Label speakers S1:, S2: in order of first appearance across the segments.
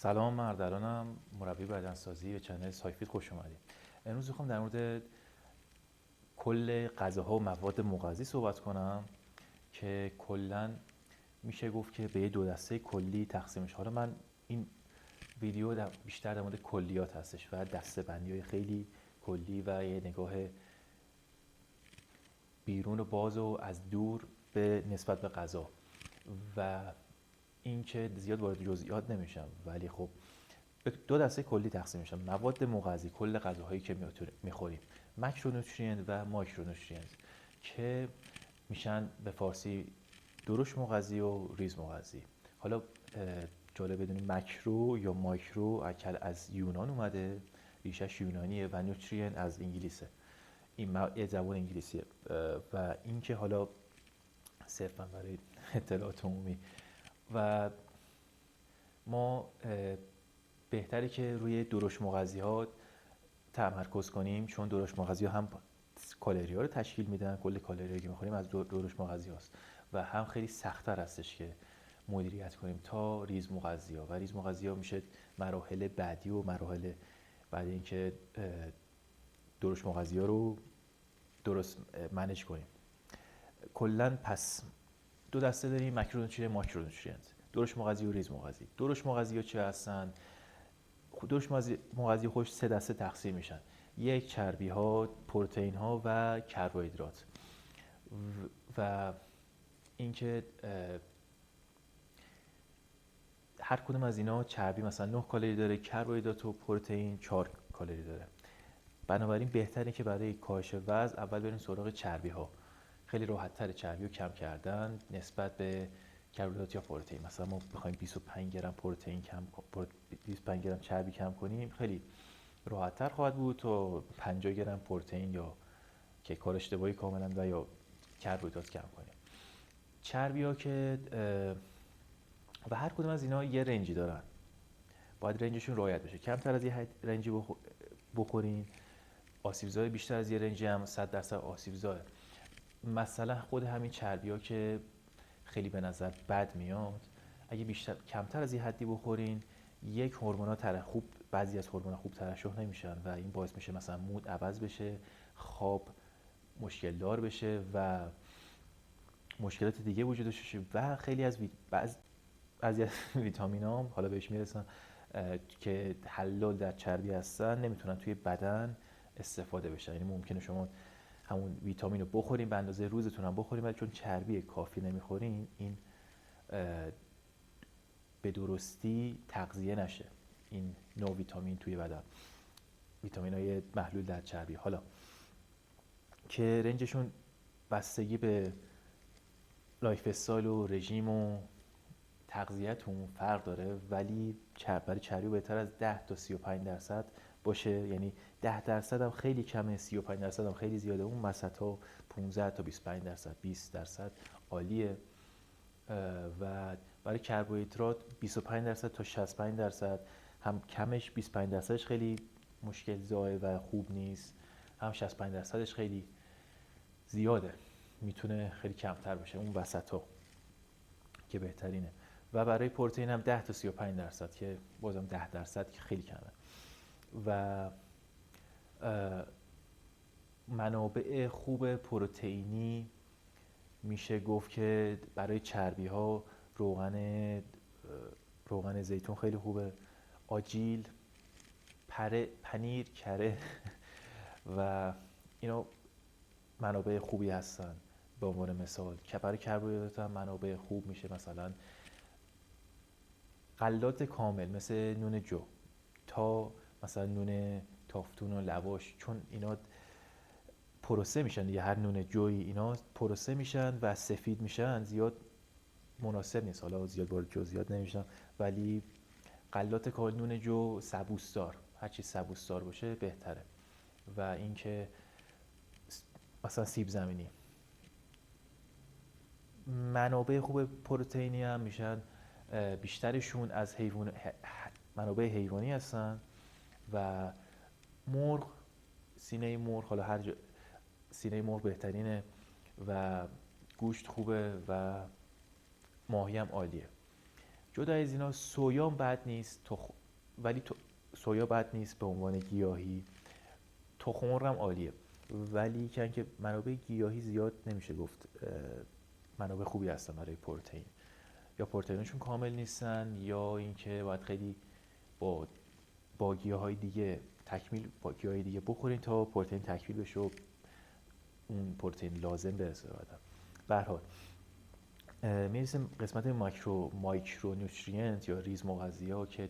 S1: سلام، من اردلانم، مربی بدنسازی به چنل سایفیت خوش اومدید. امروز میخوام در مورد کل غذاها و مواد مغذی صحبت کنم که کلا میشه گفت که به یه دو دسته کلی تقسیم میشه. حالا من این ویدیو بیشتر در مورد کلیات هستش و دسته‌بندی‌های خیلی کلی و یه نگاه بیرون و باز و از دور به نسبت به غذا و این که زیاد وارد جزئیات نمیشم، ولی خب به دو دسته کلی تقسیم میشن: مواد مغذی، کل غذاهایی که میخوریم، ماکرونوترینت و مایکرونوترینت، که میشن به فارسی درشت مغذی و ریز مغذی. حالا جالب بدونیم ماکرو یا مایکرو اکل از یونان اومده، ریشش یونانیه، و نوترین از انگلیسه. این یه زبان انگلیسیه و اینکه حالا صرفا برای اطلاعات عمومی و ما بهتره که روی درشت مغذی ها تمرکز کنیم، چون درشت مغذی ها هم کالری ها رو تشکیل میدن، کل کالری که میخوریم از درشت مغذی هاست، و هم خیلی سخت‌تر هستش که مدیریت کنیم تا ریز مغذی ها. و ریز مغذی ها میشه مراحل بعدی و مراحل بعد اینکه درشت مغذی ها رو درست منیج کنیم. کلا پس دو دسته داریم: ماکرونوترینت، مایکرونوترینت، درشت مغذی و ریز مغذی. درشت مغذی ها چه هستن؟ درشت مغذی خوش سه دسته تقسیم میشن: یک، چربی ها، پروتئین ها و کربوهیدرات. و اینکه هر کدوم از اینا چربی مثلا 9 کالری داره، کربوهیدرات و پروتئین 4 کالری داره. بنابراین بهتره که برای کاهش وزن اول بریم سراغ چربی ها. خیلی راحت تر چربی رو کم کردن نسبت به کربوهیدرات یا پروتئین. مثلا ما بخوایم 25 گرم پروتئین 25 گرم چربی کم کنیم، خیلی راحت تر خواهد بود تا 50 گرم پروتئین یا که کار اشتباهی کاملا و یا کربوهیدرات کم کنیم. چربی ها که و هر کدوم از اینا یه رنجی دارن، باید رنجشون رعایت بشه. کمتر از یه رنجی بخورین، آسیبزای بیشتر از یه رنجی هم 100% آسیبزاه. مثلا خود همین چربی ها که خیلی به نظر بد میاد، اگه کمتر از یه حدی بخورین، یک هورمونات خوب، بعضی از هورمونات خوب ترشح نمیشن و این باعث میشه مثلا مود عوض بشه، خواب مشکل دار بشه و مشکلات دیگه وجود داشته و خیلی از بعضی از ویتامین ها، حالا بهش میرسم، که حلال در چربی هستن نمیتونن توی بدن استفاده بشن. یعنی ممکنه شما همون ویتامین رو بخورین، به اندازه روزتون هم بخورین، ولی چون چربی کافی نمیخورین، این به درستی تغذیه نشه این نوع ویتامین توی بدن، ویتامین های محلول در چربی. حالا که رنجشون بستگی به لایف استایل و رژیم و تغذیه‌تون فرق داره، ولی برای چربی بهتر از 10 تا 35% باشه. یعنی 10% هم خیلی کمه، 35% هم خیلی زیاده. اون وسط‌ها 15 تا 25%، 20% عالیه. و برای کربوهیدرات 25% تا 65%، هم کمش 25%ش خیلی مشکل زای و خوب نیست، هم 65%ش خیلی زیاده، میتونه خیلی کمتر باشه، اون وسط‌ها که بهترینه. و برای پروتئین هم 10 تا 35%، که بازم 10% که خیلی کمه. و منابع خوب پروتئینی میشه گفت که برای چربی ها روغن زیتون خیلی خوبه، آجیل، پنیر، کره و اینا منابع خوبی هستن. به عنوان مثال که برای کربوهیدرات هم منابع خوب میشه مثلا غلات کامل مثل نون جو، تا مثلا نون تافتون و لواش، چون اینا پروسه میشن دیگه. هر نون جویی اینا پروسه میشن و سفید میشن، زیاد مناسب نیست. حالا زیاد وارد جزئیات نمیشم، ولی غلات کامل، نون جو، سبوسدار، هر چی سبوسدار باشه بهتره. و اینکه مثلا سیب زمینی. منابع خوب پروتئینی هم میشن بیشترشون از منابع حیوانی هستن و مرغ، سینه مرغ، حالا سینه مرغ بهترینه و گوشت خوبه و ماهی هم عالیه. جدا از اینا سویا بد نیست، ولی سویا بد نیست به عنوان گیاهی. تخم مرغ هم عالیه، ولی که منابع گیاهی زیاد نمیشه گفت منابع خوبی هستن برای پروتئین. یا پروتئینشون کامل نیستن، یا اینکه باید خیلی با گیاهای دیگه با گیاهای دیگه بخورین تا پروتئین تکمیل بشه و اون پروتئین لازم برسه به بدن. به هر حال میرسیم قسمت مایکرو نوتریانت یا ریز مغذی‌ها که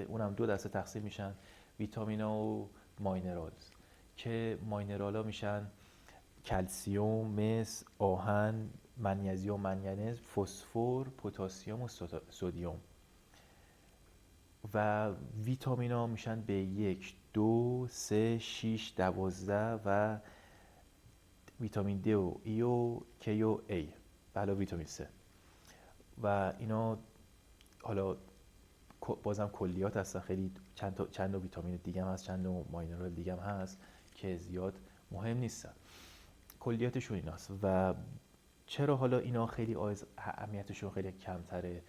S1: اونم دو دسته تقسیم میشن: ویتامینا و ماینرالز. که ماینرال‌ها میشن کلسیوم، مس، آهن، منیزیم، منگنز، فسفر، پتاسیم و سدیم. و ویتامینا میشن B1، 2، 3، 6، 12 و ویتامین D و E و K و A و علاوه ویتامین C. و اینا حالا بازم کلیات هستن، خیلی چند تا ویتامین دیگه هم هست، چند تا ماینرال دیگه هم هست که زیاد مهم نیستن، کلیاتشون ایناست. و چرا حالا اینا خیلی اهمیتشون خیلی کمتره؟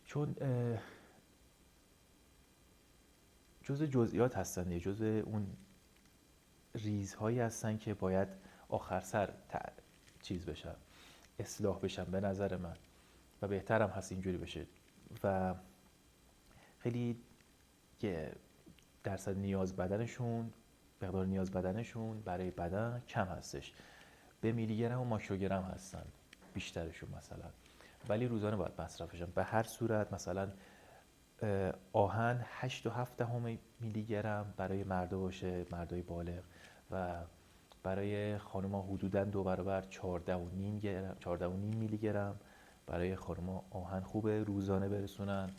S1: چون جزء جزئیات هستن، جزء اون ریزهایی هستن که باید آخر سر چیز بشن، اصلاح بشن به نظر من، و بهترم هست اینجوری بشه. و خیلی که درصد مقدار نیاز بدنشون برای بدن کم هستش، به میلی گرم و ماکروگرم هستن بیشترشون مثلا، ولی روزانه باید مصرفشن. به هر صورت مثلا آهن 8.7 میلی گرم برای مردا باشه، مردای بالغ، و برای خانم‌ها حدوداً 2 برابر 14.5 میلی گرم برای خانم‌ها آهن خوبه روزانه برسونن.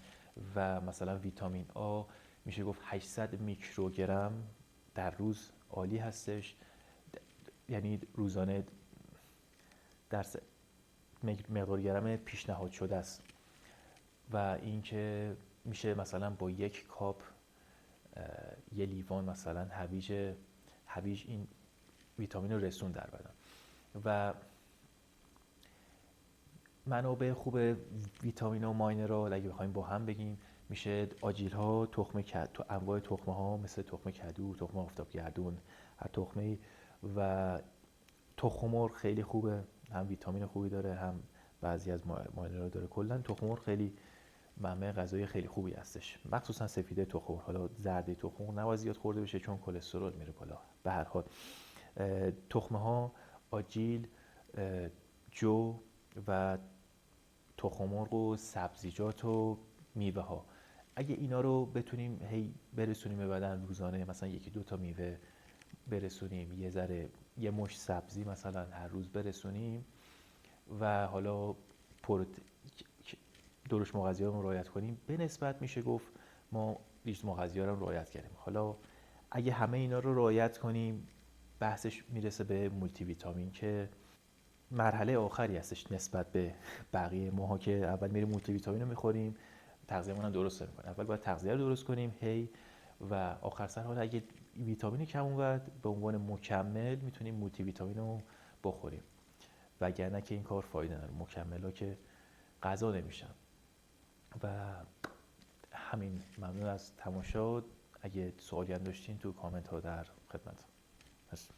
S1: و مثلا ویتامین آ میشه گفت 800 میکروگرم در روز عالی هستش، یعنی روزانه در مقدار گرم پیشنهاد شده است. و اینکه میشه مثلا با 1 کاپ یه لیوان مثلا هویج این ویتامین رو رسون در بدن. و منابع خوب ویتامین و ماینرال اگه بخوایم با هم بگیم میشه آجیل ها، تو انواع تخمه ها مثل تخم کدو، تخم آفتابگردون، هر تخمه‌ای. و تخم مرغ خیلی خوبه، هم ویتامین خوبی داره، هم بعضی از ماینرال داره. کلا تخم مرغ خیلی منبع غذایی خیلی خوبی هستش، مخصوصا سفیده تخم مرغ. حالا زرده تخم مرغ نباید زیاد خورده بشه چون کلسترول میره بالا. به هر حال تخمه ها، آجیل، جو و تخم مرغ و سبزیجات و میوه ها، اگه اینا رو بتونیم هی برسونیم به بدن روزانه، مثلا 1-2 تا میوه برسونیم، یه مشت سبزی مثلا هر روز برسونیم، و حالا درش مغذی‌ها رو رعایت کنیم، به نسبت میشه گفت ما ریز مغذی‌ها رو رعایت کردیم. حالا اگه همه اینا رو رعایت کنیم، بحثش میرسه به مولتی ویتامین که مرحله آخری هستش نسبت به بقیه ماها، که اول میریم مولتی ویتامین رو میخوریم، تغذیه‌مون هم درست نمی‌کنیم. اول باید تغذیه رو درست کنیم و آخر سر حالا اگه ویتامین کم اومد به عنوان مکمل میتونیم مولتی ویتامین رو بخوریم، وگرنه که این کار فایده نداره، مکمل‌ها که غذا نمیشن. و همین، ممنون از تماشا. اگه سوالی هم داشتین تو کامنت ها در خدمت هستم.